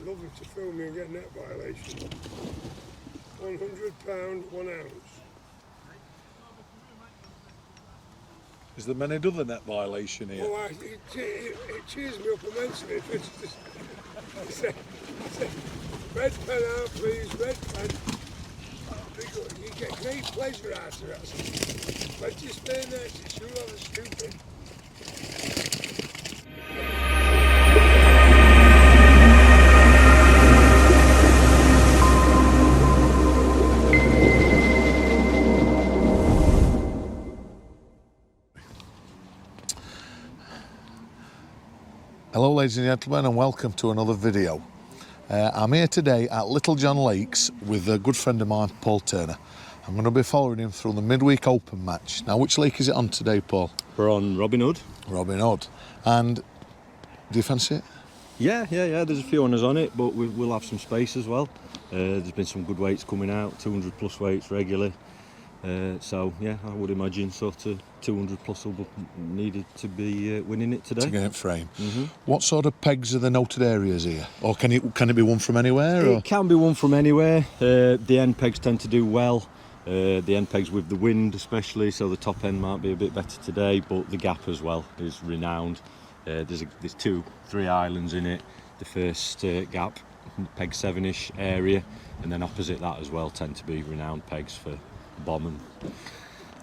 lovely to film me and get net violation. £100, 1 ounce. Is there many other net violation here? Oh, it cheers me up immensely. It's just, I say, red pen out, please, red pen. You get great pleasure out of it. But just stay there, it's rather stupid. Hello ladies and gentlemen, and welcome to another video. I'm here today at Little John Lakes with a good friend of mine, Paul Turner. I'm going to be following him through the midweek open match. Now, which lake is it on today, Paul? We're on Robin Hood. Robin Hood. And do you fancy it? Yeah, there's a few on us on it, but we'll have some space as well. There's been some good weights coming out, 200 plus weights regularly. So yeah, I would imagine sort of 200 plus will be needed to be winning it today. To get it frame. What sort of pegs are the noted areas here? Or can it be won from anywhere? Or? It can be won from anywhere. The end pegs tend to do well. The end pegs with the wind especially, so the top end might be a bit better today, but the gap as well is renowned. There's 2-3 islands in it. The first gap, peg 7ish area, and then opposite that as well tend to be renowned pegs for bomb and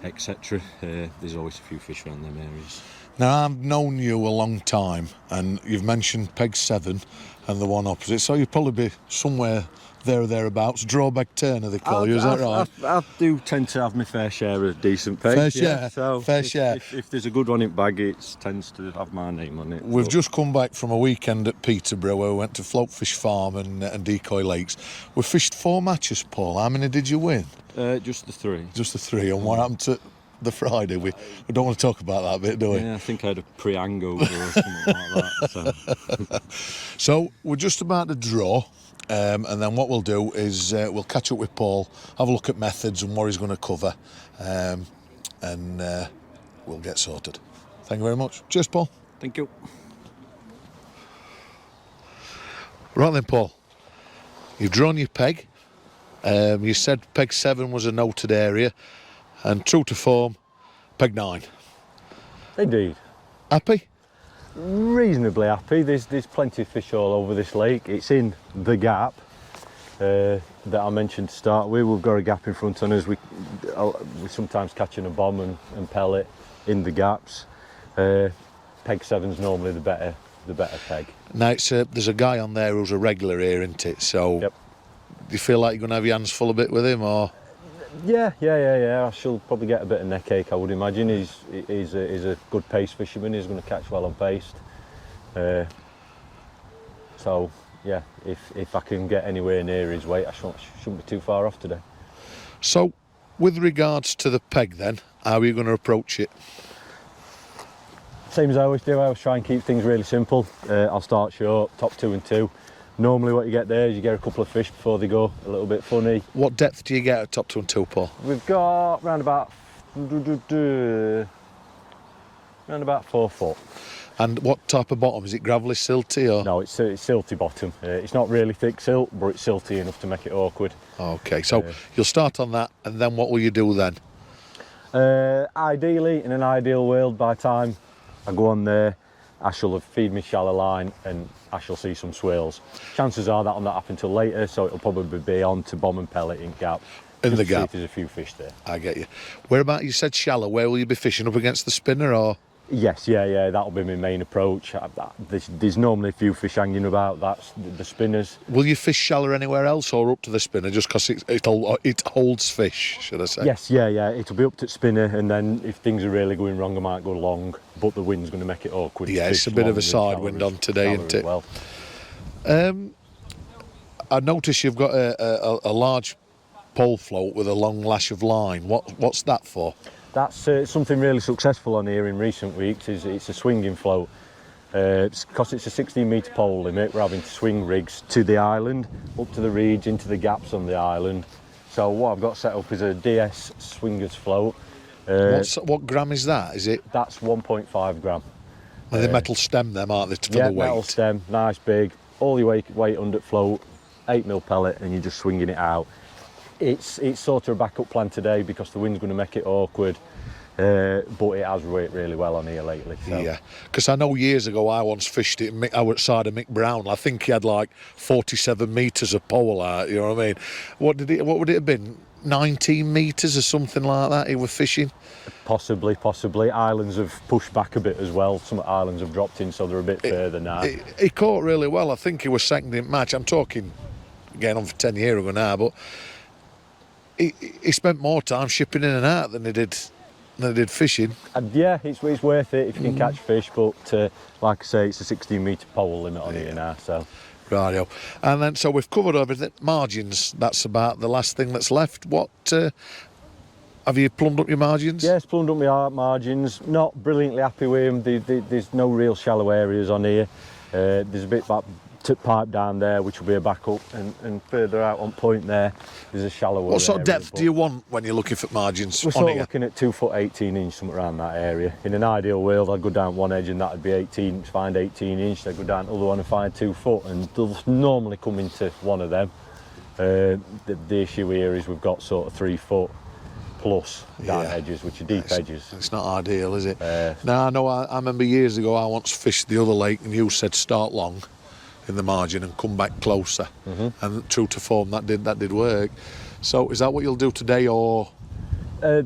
etc. There's always a few fish around them areas. Now, I've known you a long time, and you've mentioned peg 7 and the one opposite, so you'd probably be somewhere there or thereabouts. Drawback Turner, they call you, is that right? I do tend to have my fair share of decent pegs. Fair share, yeah. So fair share. If there's a good one in bag, it tends to have my name on it. We've just come back from a weekend at Peterborough where we went to Floatfish Farm and Decoy Lakes. We fished 4 matches, Paul. How many did you win? Just the 3. Just the 3. And what happened to the Friday? We don't want to talk about that bit, do we? Yeah, I think I had a pre-hangover or something like that. So we're just about to draw. And then what we'll do is we'll catch up with Paul, have a look at methods and what he's going to cover, and we'll get sorted. Thank you very much. Cheers, Paul. Thank you. Right then, Paul. You've drawn your peg. You said peg 7 was a noted area, and true to form, peg 9. Indeed. Happy? Reasonably happy. There's plenty of fish all over this lake. It's in the gap that I mentioned to start with. We've got a gap in front on us. We sometimes catching a bomb and pellet in the gaps. Peg 7's normally the better peg. Now there's a guy on there who's a regular here, isn't it? So yep. Do you feel like you're going to have your hands full a bit with him, or? Yeah. I shall probably get a bit of neck ache, I would imagine. He's a good pace fisherman. He's going to catch well on paste. So yeah, if I can get anywhere near his weight, I shouldn't be too far off today. So, with regards to the peg, then, how are you going to approach it? Same as I always do. I always try and keep things really simple. I'll start short, top 2 and 2. Normally what you get there is you get a couple of fish before they go a little bit funny. What depth do you get at top 2 and 2, Paul? We've got around about 4 foot. And what type of bottom? Is it gravelly, silty, or? No, it's silty bottom. It's not really thick silt, but it's silty enough to make it awkward. Okay, so you'll start on that, and then what will you do then? Ideally, in an ideal world, by the time I go on there, I shall have feed me shallow line and I shall see some swirls. Chances are that'll not happen till later, so it'll probably be on to bomb and pellet in gap. In the gap. gap. There's a few fish there. I get you. Whereabout you said shallow, where will you be fishing up against the spinner, or? Yes, yeah, that'll be my main approach. There's normally a few fish hanging about, that's the spinners. Will you fish shallow anywhere else or up to the spinner, just because it holds fish, should I say? Yes, yeah, it'll be up to spinner, and then if things are really going wrong I might go long, but the wind's going to make it awkward. Yeah, it's a bit of a side wind on today, isn't it? Well. I notice you've got a large pole float with a long lash of line. What's that for? That's something really successful on here in recent weeks. It's a swinging float. Because it's a 16 metre pole limit, we're having to swing rigs to the island, up to the reeds, into the gaps on the island. So what I've got set up is a DS swingers float. What gram is that? Is it? That's 1.5 gram. And the metal stem them, aren't they, for yeah, the weight? metal stem, nice big. all your weight under float, 8mm pellet, and you're just swinging it out. It's sort of a backup plan today because the wind's going to make it awkward, but it has worked really well on here lately. So. Yeah, because I know years ago I once fished it outside of Mick Brown. I think he had like 47 metres of pole out, you know what I mean? What would it have been? 19 metres or something like that he was fishing? Possibly. Islands have pushed back a bit as well. Some islands have dropped in, so they're a bit further now. He caught really well. I think he was second in match. I'm talking getting on for 10 years ago now, but he spent more time shipping in and out than he did fishing. And yeah, it's worth it if you can catch fish, but like I say, it's a 16-metre pole limit on here now. So. Rightio. And then, so we've covered everything. Margins, that's about the last thing that's left. What, have you plumbed up your margins? Yes, plumbed up my margins. Not brilliantly happy with them. There's no real shallow areas on here. There's a bit back pipe down there, which will be a backup, and further out on point there, there's a shallower area. What sort of depth do you want when you're looking for margins? We're sort of looking at 2 foot 18 inch, somewhere around that area. In an ideal world, I'd go down one edge and that'd be 18, find 18 inch, I'd go down the other one and find 2 foot, and they'll normally come into one of them. The issue here is we've got sort of 3 foot plus down edges, which are deep edges. It's not ideal, is it? No, I know. I remember years ago I once fished the other lake and you said start long in the margin and come back closer, and true to form that did work. So is that what you'll do today, or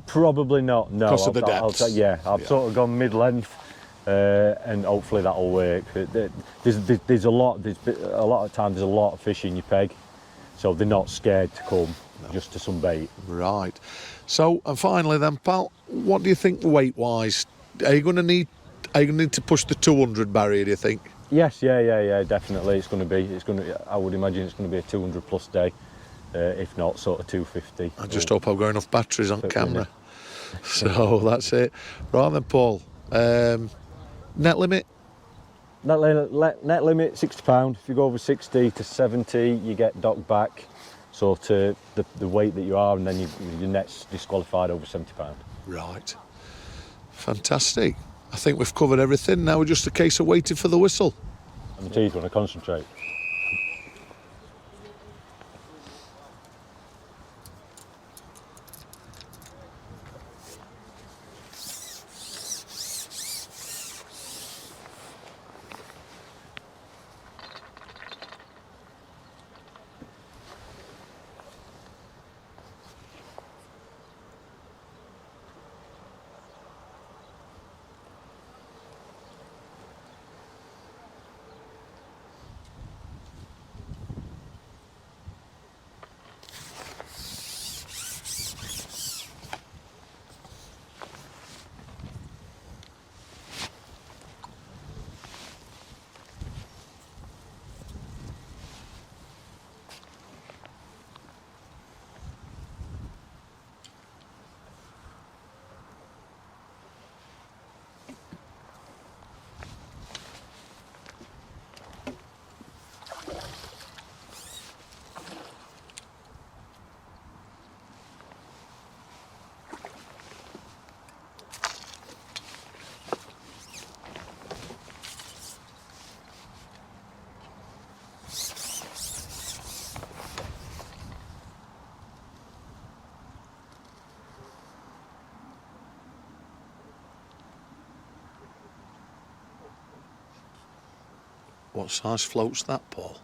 probably not? No, because of the depths. I've sort of gone mid-length, and hopefully that'll work. There's a lot of times there's a lot of fish in your peg, so they're not scared to come just to some bait. Right. So, and finally then, pal, what do you think weight-wise? Are you going to need to push the 200 barrier, do you think? Yes, yeah, definitely. I would imagine it's going to be a 200 plus day, if not sort of 250. I just hope I've got enough batteries on camera. So that's it. Right then, Paul. Net limit? Net limit, £60. If you go over 60 to 70, you get docked back. So to the weight that you are, and then your net's disqualified over £70. Right. Fantastic. I think we've covered everything. Now we're just a case of waiting for the whistle. And the teeth want to concentrate. What size float's that, Paul?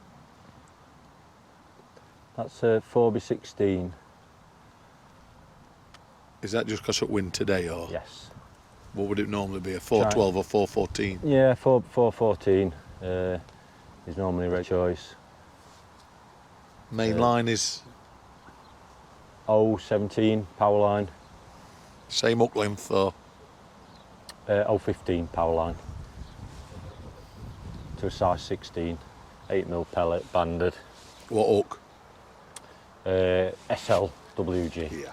That's a 4x16. Is that just because of wind today, or? Yes. What would it normally be, a 412 or 414? Yeah, 414 is normally a right choice. Main line is? 017 power line. Same hook length, or? 015 power line. To a size 16, 8mm pellet, banded. What hook? SLWG. Yeah.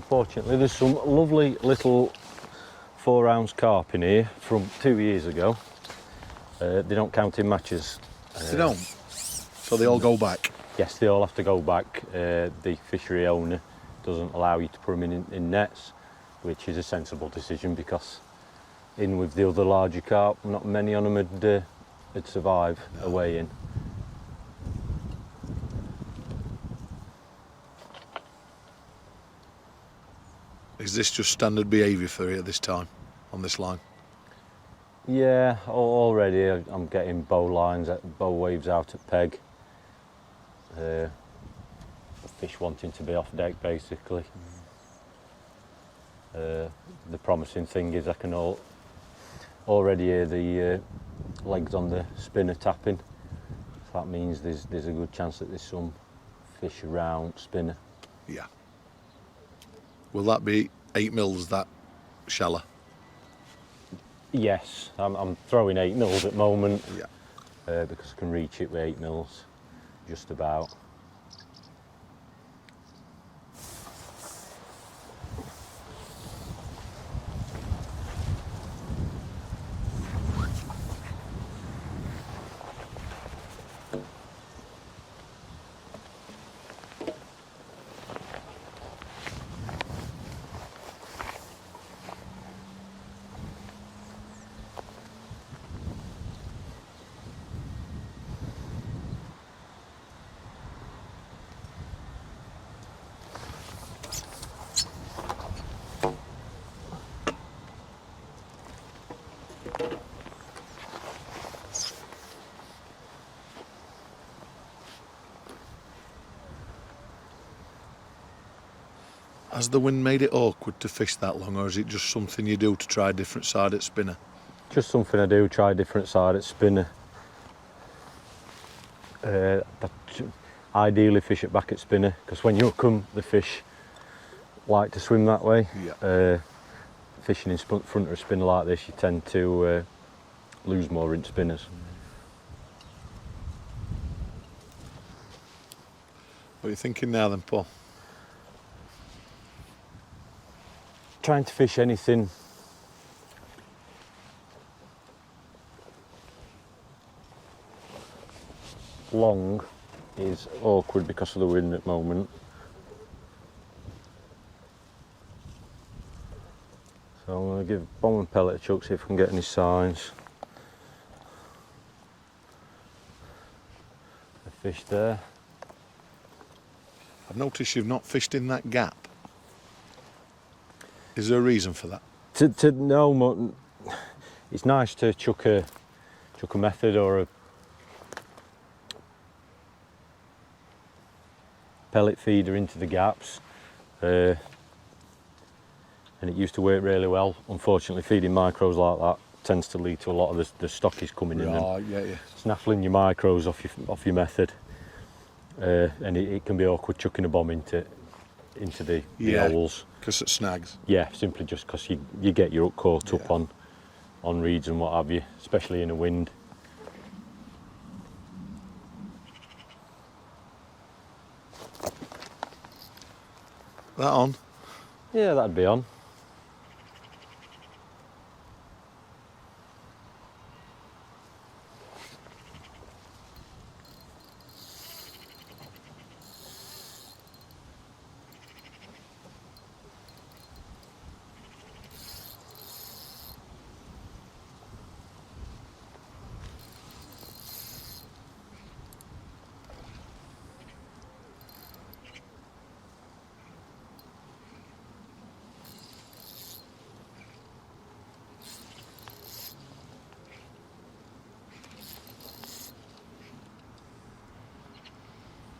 unfortunately. There's some lovely little 4-ounce carp in here from 2 years ago. They don't count in matches. They don't? So they all go back? Yes, they all have to go back. The fishery owner doesn't allow you to put them in nets, which is a sensible decision, because in with the other larger carp, not many on them would survive away in. Is this just standard behaviour for you at this time, on this line? Yeah, already I'm getting bow waves out at peg. Fish wanting to be off deck, basically. The promising thing is I can already hear the legs on the spinner tapping. So that means there's a good chance that there's some fish around spinner. Yeah. Will that be 8 mils, that shallow? Yes, I'm throwing 8 mils at the moment. Yeah. Because I can reach it with 8 mils, just about. Has the wind made it awkward to fish that long, or is it just something you do to try a different side at spinner? Just something I do, try a different side at spinner. Ideally fish it back at spinner, because when you come, the fish like to swim that way. Yeah. Fishing in front of a spinner like this, you tend to lose more in spinners. What are you thinking now then, Paul? Trying to fish anything long is awkward because of the wind at the moment. So I'm going to give bomb and pellet a chuck, see if I can get any signs. A fish there. I've noticed you've not fished in that gap. Is there a reason for that? No, it's nice to chuck a method or a pellet feeder into the gaps, and it used to work really well. Unfortunately, feeding micros like that tends to lead to a lot of the stockies coming in and snaffling your micros off your method, and it can be awkward chucking a bomb into the holes. Because it snags. Yeah, simply just because you get your hook caught up on reeds and what have you, especially in a wind. That on? Yeah, that'd be on.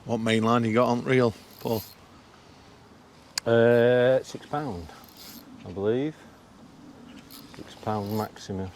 What main line you got on reel, Paul? £6, I believe. £6 maximum.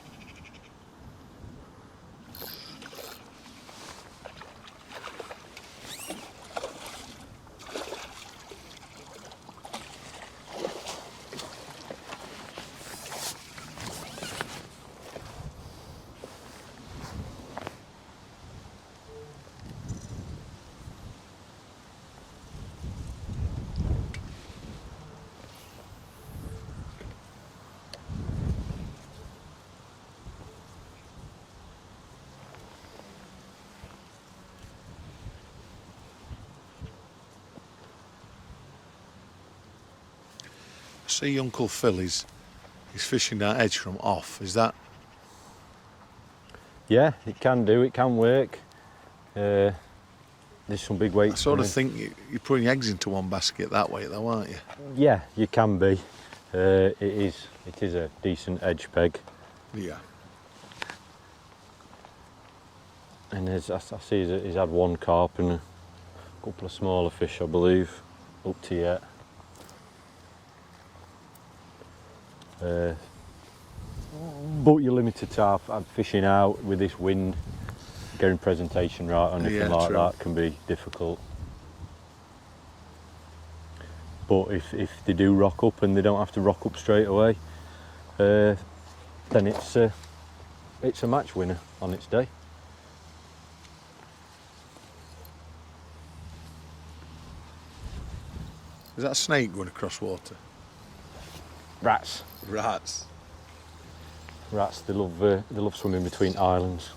see Uncle Phil is fishing that edge from off. Is that? Yeah, it can do. It can work. There's some big weights. I sort of coming. think you're putting eggs into one basket that way, though, aren't you? Yeah, you can be. It is a decent edge peg. Yeah. And I see he's had one carp and a couple of smaller fish, I believe, up to yet. But you're limited to fishing out with this wind. Getting presentation right or anything like true. that can be difficult. But if they do rock up and they don't have to rock up straight away, then it's a match winner on its day. Is that a snake going across water? Rats. Rats. Rats. They love swimming between islands.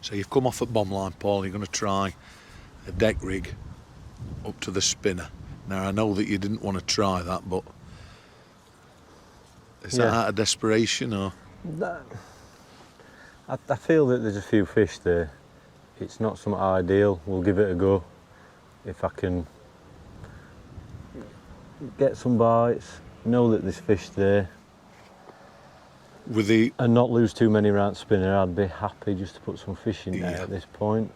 So you've come off at bomb line, Paul. You're going to try a deck rig up to the spinner. Now I know that you didn't want to try that, but is that out of desperation or? I feel that there's a few fish there. It's not something ideal. We'll give it a go. If I can get some bites, know that there's fish there, With the and not lose too many round spinner, I'd be happy just to put some fish in there Yeah. at this point.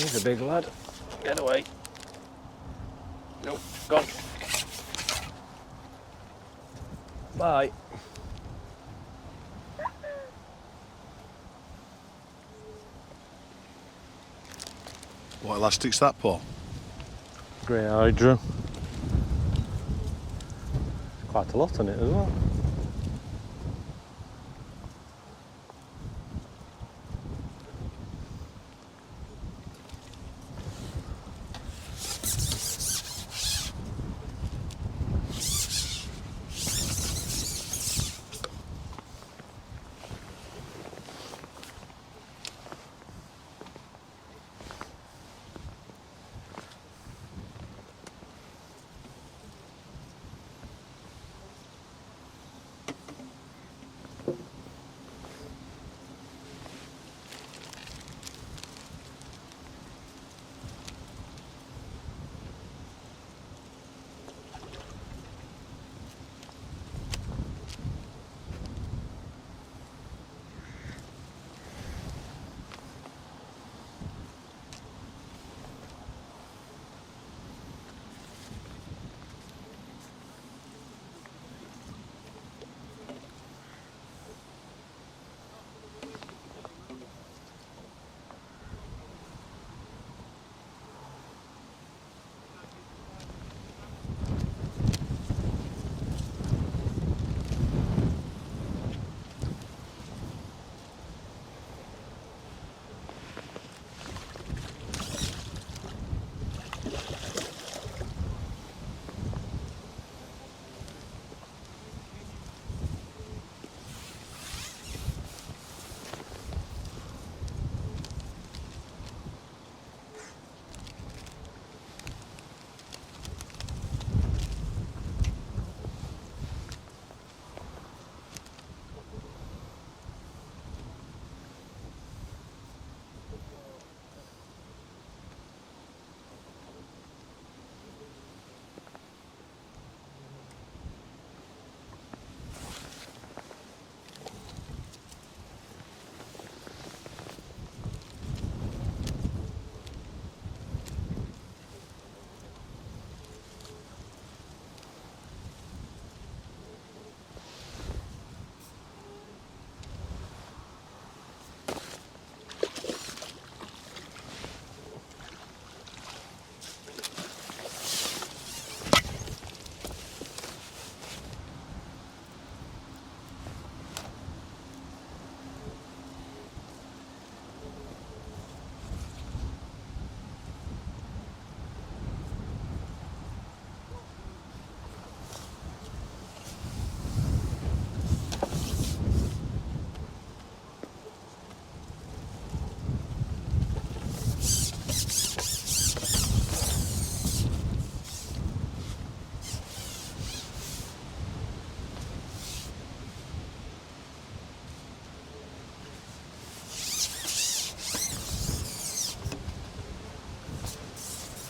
He's a big lad. Get away. Nope, gone. Bye. what elastic's that, Paul? Grey hydro. Quite a lot on it as well.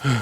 What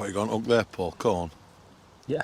you going to hook there, Paul? Corn? Yeah.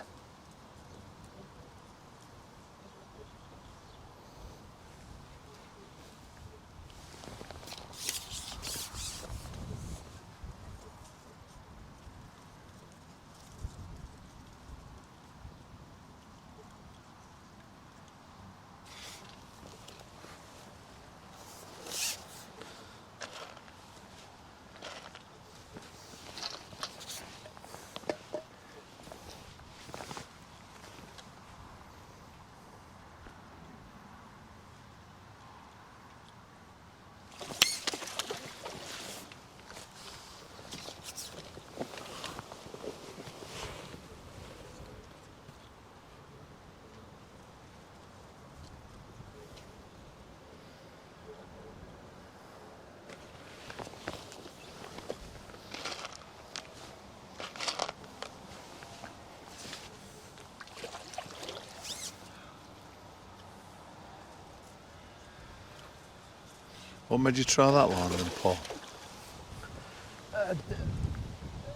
What made you try that line then, Paul?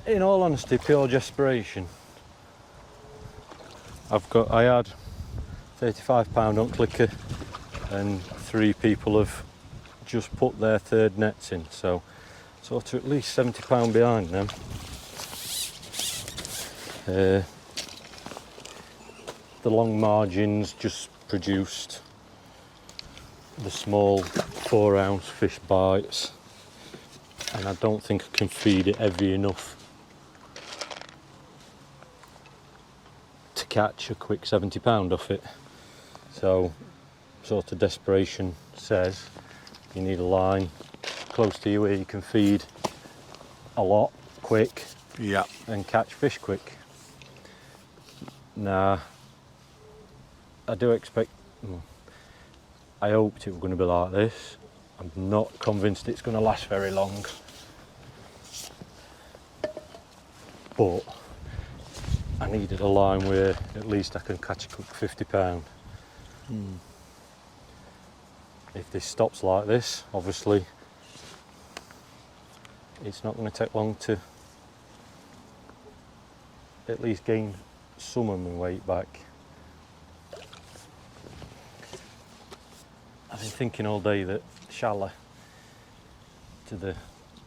In all honesty, pure desperation. I had £35 on clicker, and 3 people have just put their third nets in, so sort of at least £70 behind them. The long margins just produced the small 4-ounce fish bites, and I don't think I can feed it heavy enough to catch a quick £70 off it. So sort of desperation says you need a line close to you where you can feed a lot quick, Yeah. and catch fish quick. Now, I do expect, I hoped it was going to be like this. I'm not convinced it's going to last very long. But I needed a line where at least I can catch a quick £50. If this stops like this, obviously it's not going to take long to at least gain some of my weight back. I've been thinking all day that shallow to the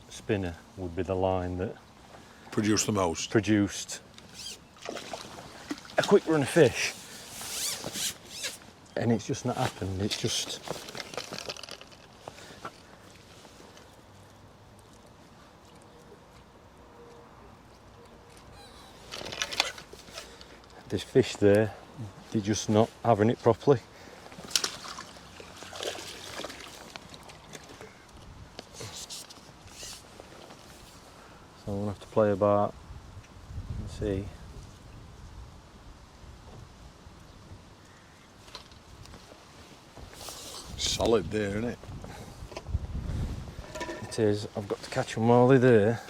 spinner would be the line that Produce the most. produced a quick run of fish, and it's just not happened. It's just this fish there, they're just not having it properly. So I'm gonna have to play about and see. Solid there, isn't it? It is. I've got to catch them while they're there.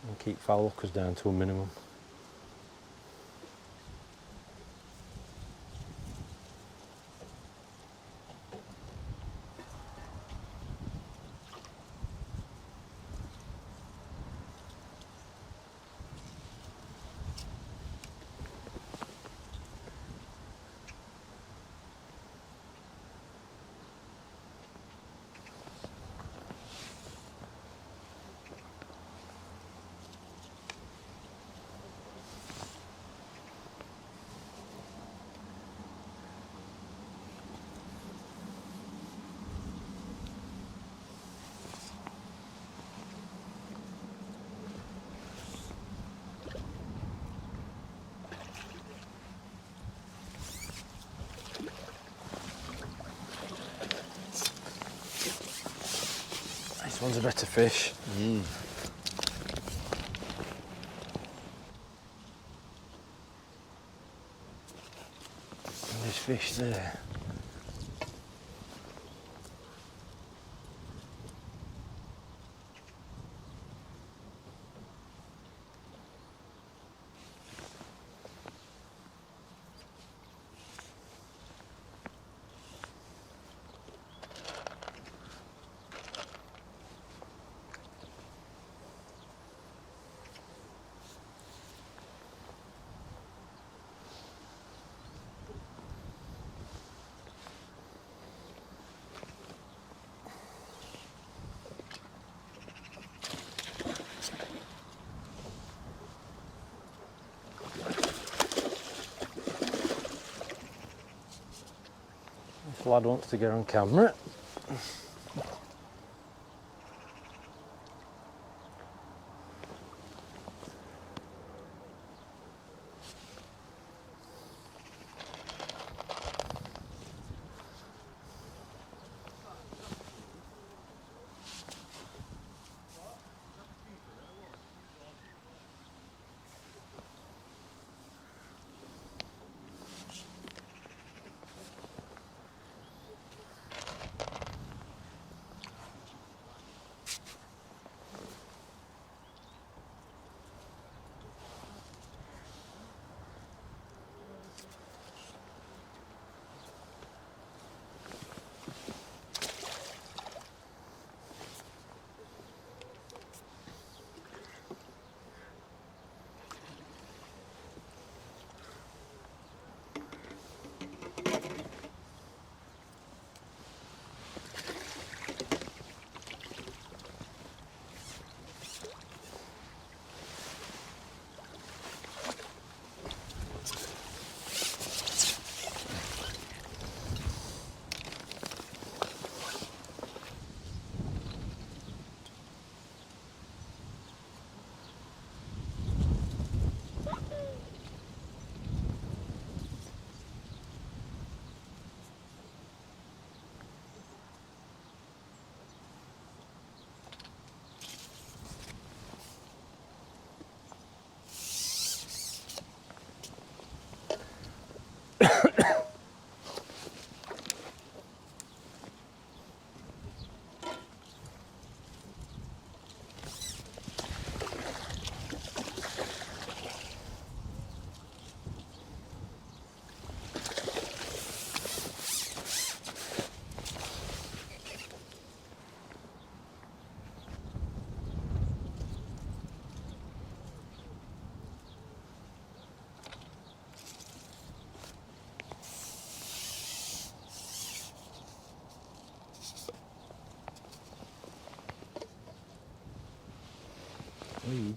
And keep foul hookers down to a minimum. This one's a better fish. And this fish there. This lad wants to get on camera.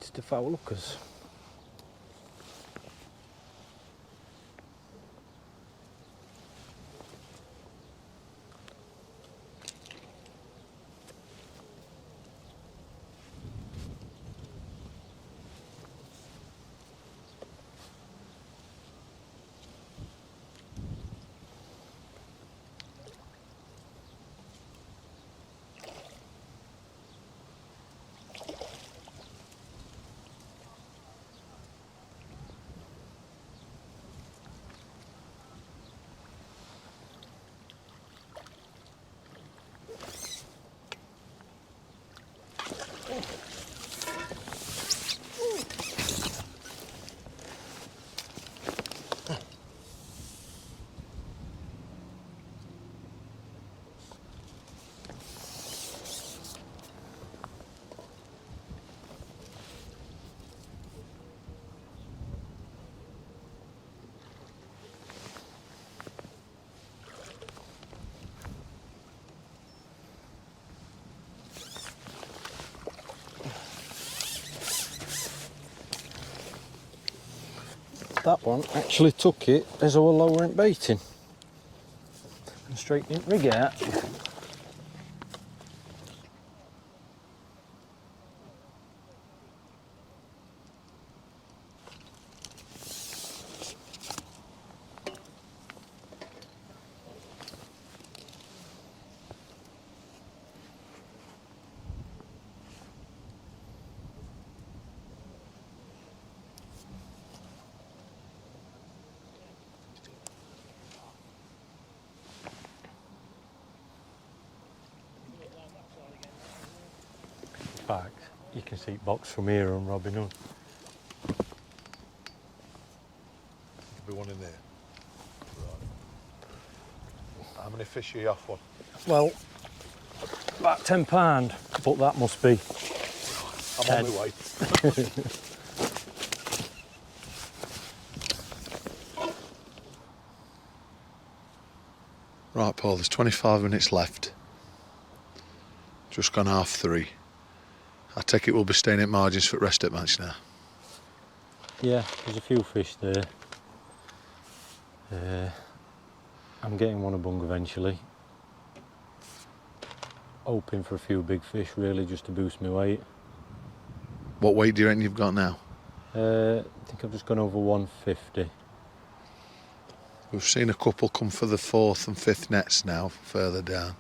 needs to foul hookers. That one actually took it as I was lowering baiting and straight didn't rig out. In fact, you can see it box from here on Robin Hood. Could be one in there. Right. How many fish are you off one? Well, about £10, but that must be I'm on my way. Right, Paul, there's 25 minutes left. Just gone 3:30. I take it we'll be staying at margins for the rest of the match now. Yeah, there's a few fish there. I'm getting one a bung eventually. Hoping for a few big fish, really, just to boost my weight. What weight do you reckon you've got now? I think I've just gone over 150. We've seen a couple come for the 4th and 5th nets now, further down.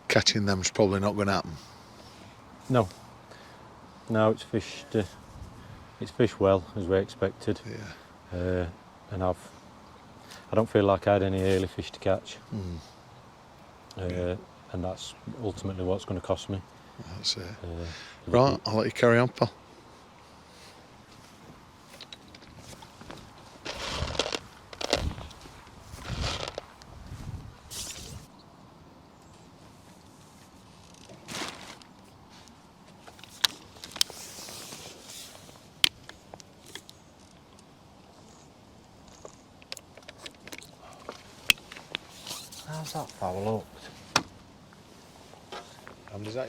Catching them's probably not going to happen. No, it's fished. It's fished well, as we expected. Yeah. And I don't feel like I had any early fish to catch. And that's ultimately what's going to cost me. That's it. Right, I'll let you carry on, pal. How's that foul hooked? How many's that?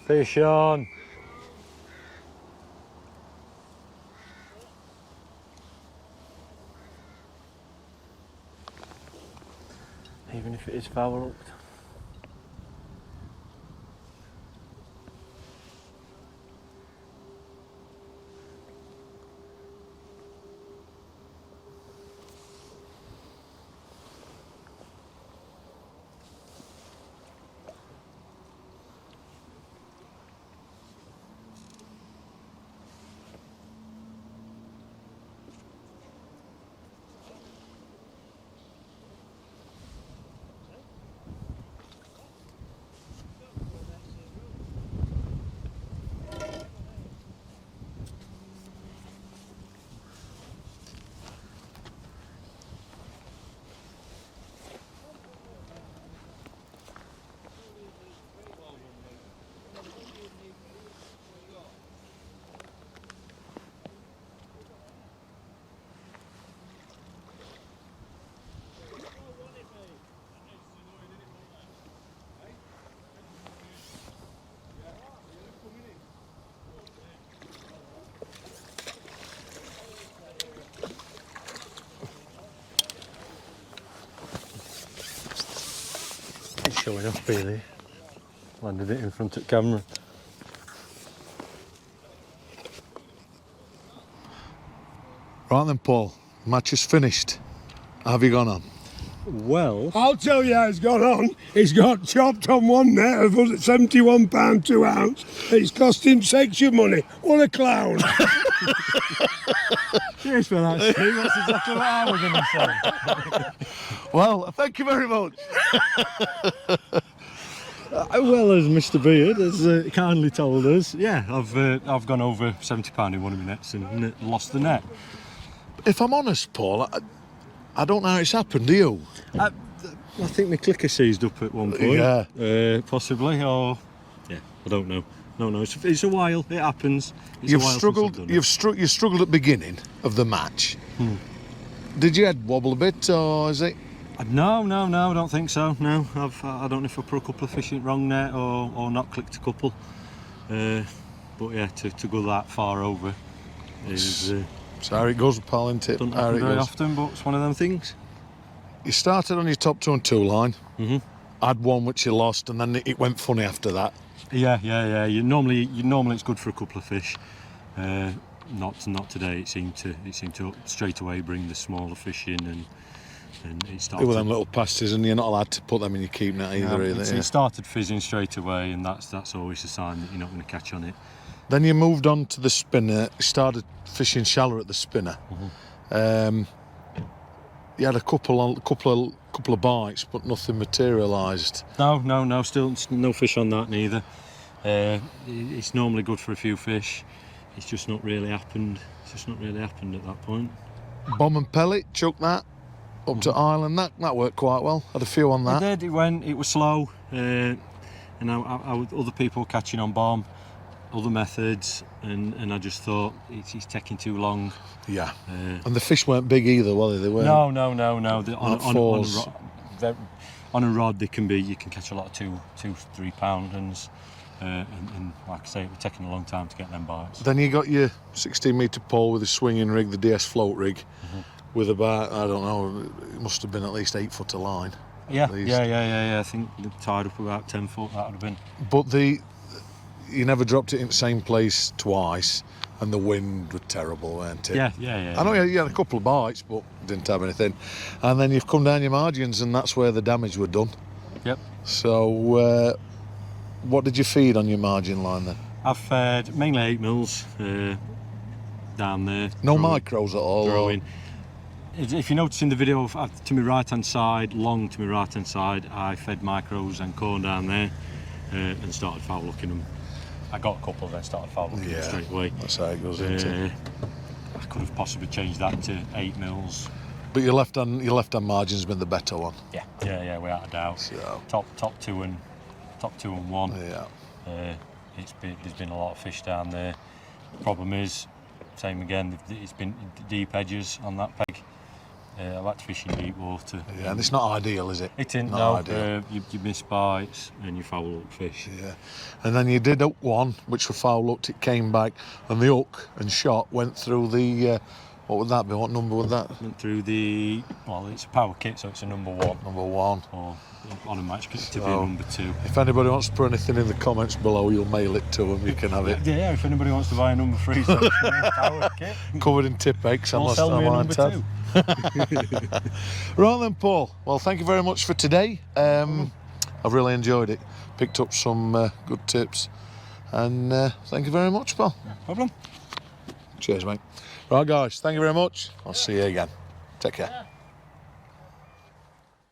Fish on. Even if it is foul hooked. It's showing up really. Landed it in front of camera. Right then, Paul. Match is finished. How have you gone on? Well, I'll tell you how it's got on. He's got chopped on one net of £71 2 ounce. It's cost him section money. What a clown. cheers for that, Steve. That's exactly what I was going to say. Well, thank you very much. Well, as Mr. Beard has kindly told us, yeah, I've gone over £70 in one of my nets and lost the net. If I'm honest, Paul, I don't know how it's happened, do you? I think my clicker seized up at one point. Yeah. Possibly, or yeah, I don't know. No, it's a while. It happens. It's You've a while struggled. since I've done it. You struggled at the beginning of the match. Did your head wobble a bit, or is it? No, I don't think so. No, I don't know if I put a couple of fish in wrong net or not clicked a couple. But yeah, to go that far over is So how it goes, pal, isn't it? doesn't How happen it very goes. often, but it's one of them things. You started on your top 2 and 2 line. Had one which you lost, and then it went funny after that. Yeah. You normally it's good for a couple of fish. Not today. It seemed to straight away bring the smaller fish in, and it started. They were them little pasties, and you're not allowed to put them in your keep net either. It started fizzing straight away, and that's always a sign that you're not going to catch on it. Then you moved on to the spinner. Started fishing shallow at the spinner. You had a couple of bites, but nothing materialised. No, still no fish on that neither. It's normally good for a few fish. It's just not really happened. It's just not really happened at that point. Bomb and pellet, chuck that up to Ireland. That worked quite well. Had a few on that. It did. It was slow, and other people were catching on bomb, other methods, and I just thought it's taking too long. Yeah. And the fish weren't big either, were they? They weren't. No. On a rod, you can catch a lot of 2-3 pounders, and like I say, it was taking a long time to get them bites. Then you got your 16-metre pole with a swinging rig, the DS float rig, with about, I don't know, it must have been at least 8 foot of line. Yeah. I think they tied up about 10 foot. That would have been. But you never dropped it in the same place twice, and the wind was terrible, weren't it? Yeah. I know you had a couple of bites, but didn't have anything. And then you've come down your margins, and that's where the damage were done. Yep. So, what did you feed on your margin line then? I've fed mainly 8 mils down there. No micros at all? Throwing. If you notice in the video, to my right-hand side, long to my right-hand side, I fed micros and corn down there and started foul looking them. I got a couple, then started foul looking them straight away. That's how it goes, isn't it? I could have possibly changed that to 8 mils. But your left-hand margin's been the better one. Yeah, without a doubt. So. Top two and 1. Yeah. There's been a lot of fish down there. The problem is, same again. It's been deep edges on that peg. I like to fish in deep water. Yeah, and it's not ideal, is it? It ain't, Not no. ideal. You miss bites and you foul up fish. Yeah, and then you did hook one, which was foul hooked. It came back, and the hook and shot went through the. What would that be? What number would that? Went through the, well, it's a power kit, so it's a number 1. Number 1. Or on a match kit to be a So, number 2. If anybody wants to put anything in the comments below, you'll mail it to them. You can have it Yeah, if anybody wants to buy a number 3 section power kit, covered in tip eggs. or sell me a number 2. Right then, Paul. Well, thank you very much for today. I've really enjoyed it. Picked up some good tips, and thank you very much, Paul. No problem. Cheers, mate. Right, guys. Thank you very much. I'll see you again. Take care.